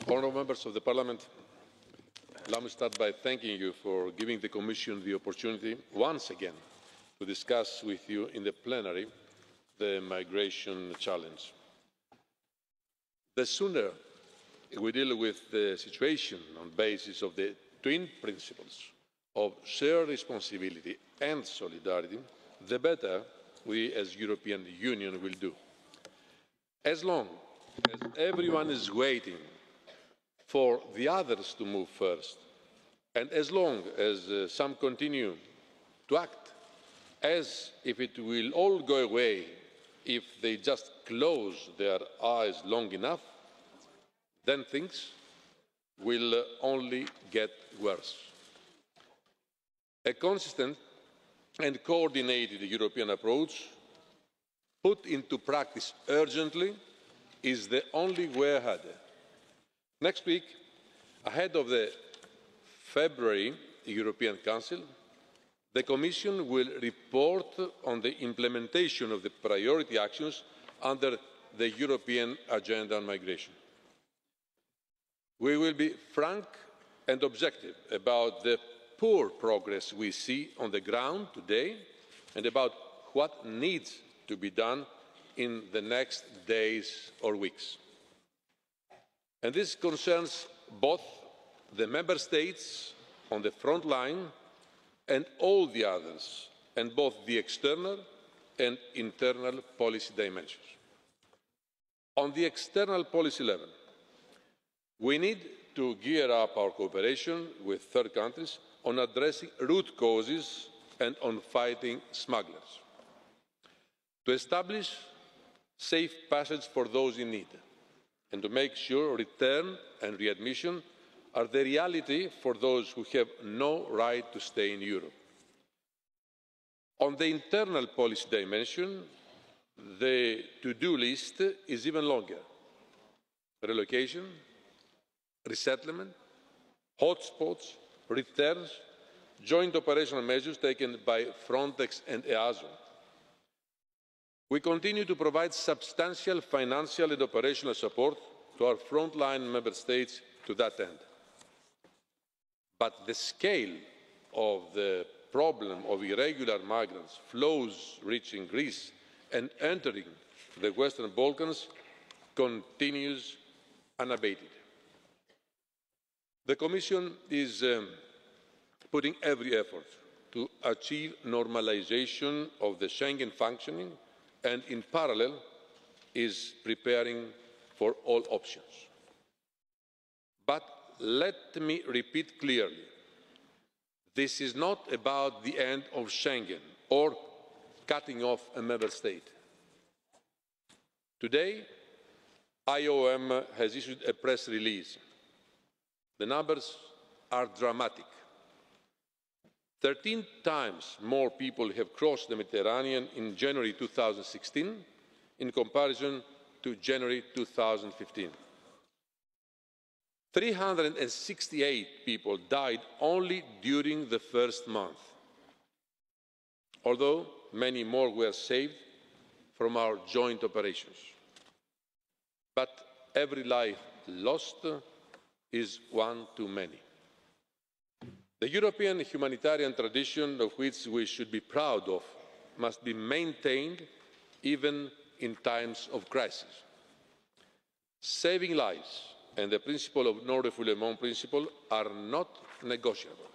Honourable members of the Parliament, allow me to start by thanking you for giving the Commission the opportunity once again to discuss with you in the plenary the migration challenge. The sooner we deal with the situation on the basis of the twin principles of shared responsibility and solidarity, the better we as European Union will do. As long as everyone is waiting for the others to move first, and as long as some continue to act as if it will all go away if they just close their eyes long enough, then things will only get worse. A consistent and coordinated European approach put into practice urgently is the only way ahead. Next week, ahead of the February European Council, the Commission will report on the implementation of the priority actions under the European Agenda on Migration. We will be frank and objective about the poor progress we see on the ground today and about what needs to be done in the next days or weeks. And this concerns both the Member States on the front line and all the others, and both the external and internal policy dimensions. On the external policy level, we need to gear up our cooperation with third countries on addressing root causes and on fighting smugglers, to establish safe passage for those in need, and to make sure return and readmission are the reality for those who have no right to stay in Europe. On the internal policy dimension, the to-do list is even longer. Relocation, resettlement, hotspots, returns, joint operational measures taken by Frontex and EASO. We continue to provide substantial financial and operational support to our frontline Member States to that end. But the scale of the problem of irregular migrants flows reaching Greece and entering the Western Balkans continues unabated. The Commission is putting every effort to achieve normalisation of the Schengen functioning and, in parallel, is preparing for all options. But let me repeat clearly, this is not about the end of Schengen or cutting off a Member State. Today, IOM has issued a press release. The numbers are dramatic. 13 times more people have crossed the Mediterranean in January 2016 in comparison to January 2015. 368 people died only during the first month, although many more were saved from our joint operations. But every life lost is one too many. The European humanitarian tradition, of which we should be proud of, must be maintained even in times of crisis. Saving lives and the principle of non-refoulement principle are not negotiable.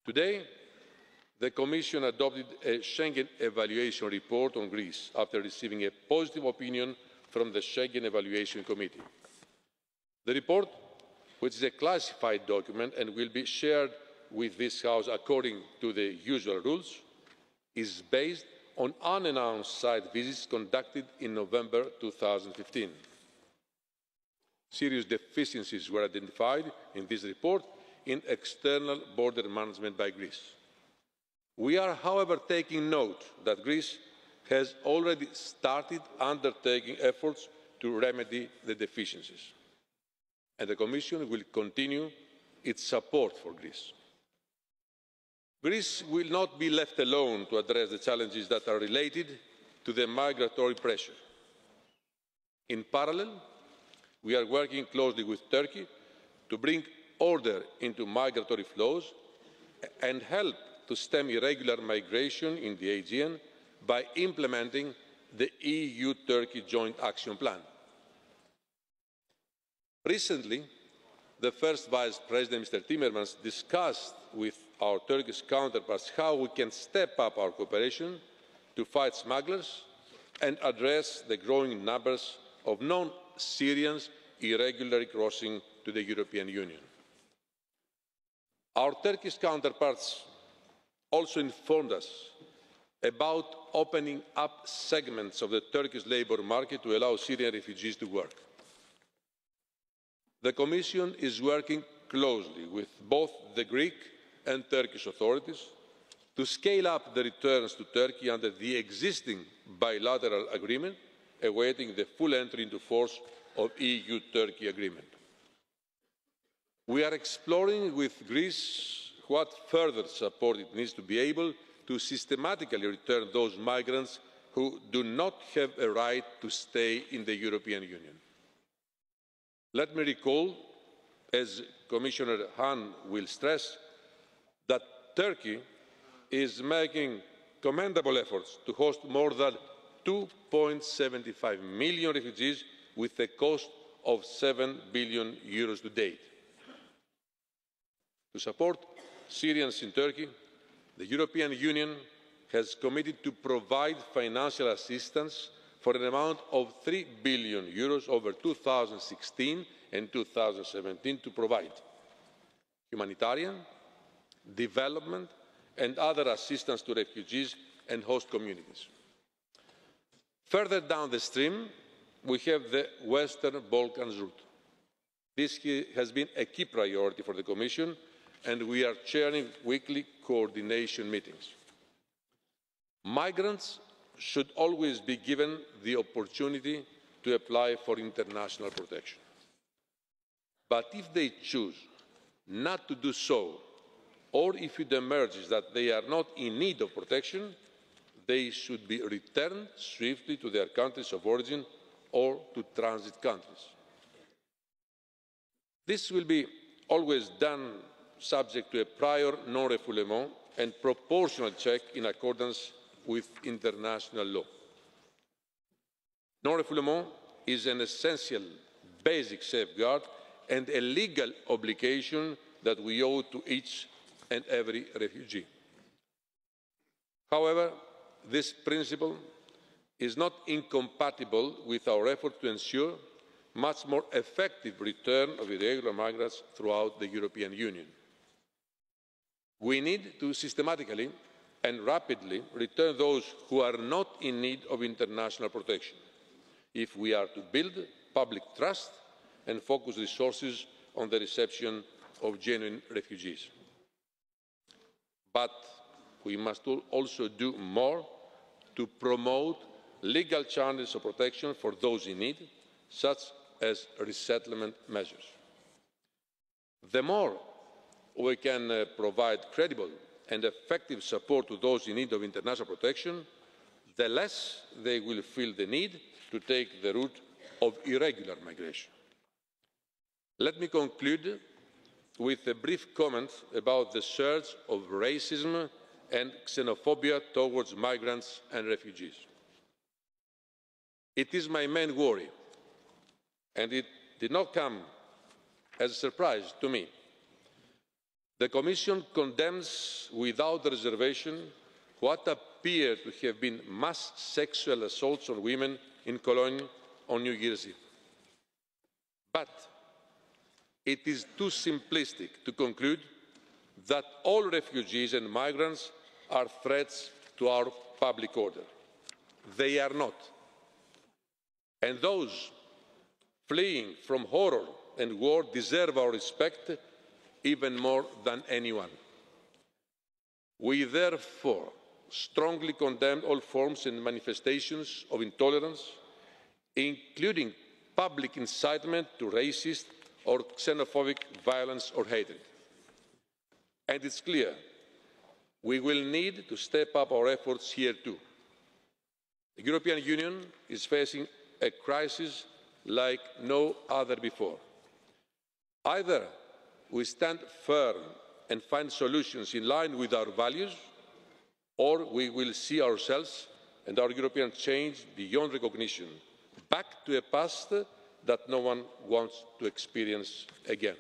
Today, the Commission adopted a Schengen evaluation report on Greece after receiving a positive opinion from the Schengen Evaluation Committee. The report, which is a classified document and will be shared with this House according to the usual rules, is based on unannounced site visits conducted in November 2015. Serious deficiencies were identified in this report in external border management by Greece. We are, however, taking note that Greece has already started undertaking efforts to remedy the deficiencies, and the Commission will continue its support for Greece. Greece will not be left alone to address the challenges that are related to the migratory pressure. In parallel, We are working closely with Turkey to bring order into migratory flows and help to stem irregular migration in the Aegean by implementing the EU-Turkey Joint Action Plan. Recently, the First Vice President, Mr. Timmermans, discussed with our Turkish counterparts how we can step up our cooperation to fight smugglers and address the growing numbers of non-Syrians irregularly crossing to the European Union. Our Turkish counterparts also informed us about opening up segments of the Turkish labour market to allow Syrian refugees to work. The Commission is working closely with both the Greek and Turkish authorities to scale up the returns to Turkey under the existing bilateral agreement, awaiting the full entry into force of the EU-Turkey agreement. We are exploring with Greece what further support it needs to be able to systematically return those migrants who do not have a right to stay in the European Union. Let me recall, as Commissioner Hahn will stress, that Turkey is making commendable efforts to host more than 2.75 million refugees with a cost of €7 billion to date. To support Syrians in Turkey, the European Union has committed to provide financial assistance for an amount of €3 billion over 2016 and 2017 to provide humanitarian, development and other assistance to refugees and host communities. Further down the stream, we have the Western Balkans route. This has been a key priority for the Commission, and we are chairing weekly coordination meetings. Migrants should always be given the opportunity to apply for international protection. But if they choose not to do so, or if it emerges that they are not in need of protection, they should be returned swiftly to their countries of origin or to transit countries. This will be always done subject to a prior non-refoulement and proportional check in accordance with international law. Non-refoulement is an essential basic safeguard and a legal obligation that we owe to each and every refugee. However, this principle is not incompatible with our effort to ensure much more effective return of irregular migrants throughout the European Union. We need to systematically and rapidly return those who are not in need of international protection if we are to build public trust and focus resources on the reception of genuine refugees. But we must also do more to promote legal channels of protection for those in need, such as resettlement measures. The more we can provide credible and effective support to those in need of international protection, the less they will feel the need to take the route of irregular migration. Let me conclude with a brief comment about the surge of racism and xenophobia towards migrants and refugees. It is my main worry, and it did not come as a surprise to me. The Commission condemns without reservation what appear to have been mass sexual assaults on women in Cologne on New Year's Eve. But it is too simplistic to conclude that all refugees and migrants are threats to our public order. They are not. And those fleeing from horror and war deserve our respect even more than anyone. We therefore strongly condemn all forms and manifestations of intolerance, including public incitement to racist or xenophobic violence or hatred. And it's clear, we will need to step up our efforts here too. The European Union is facing a crisis like no other before. Either we stand firm and find solutions in line with our values, or we will see ourselves and our European change beyond recognition, back to a past that no one wants to experience again.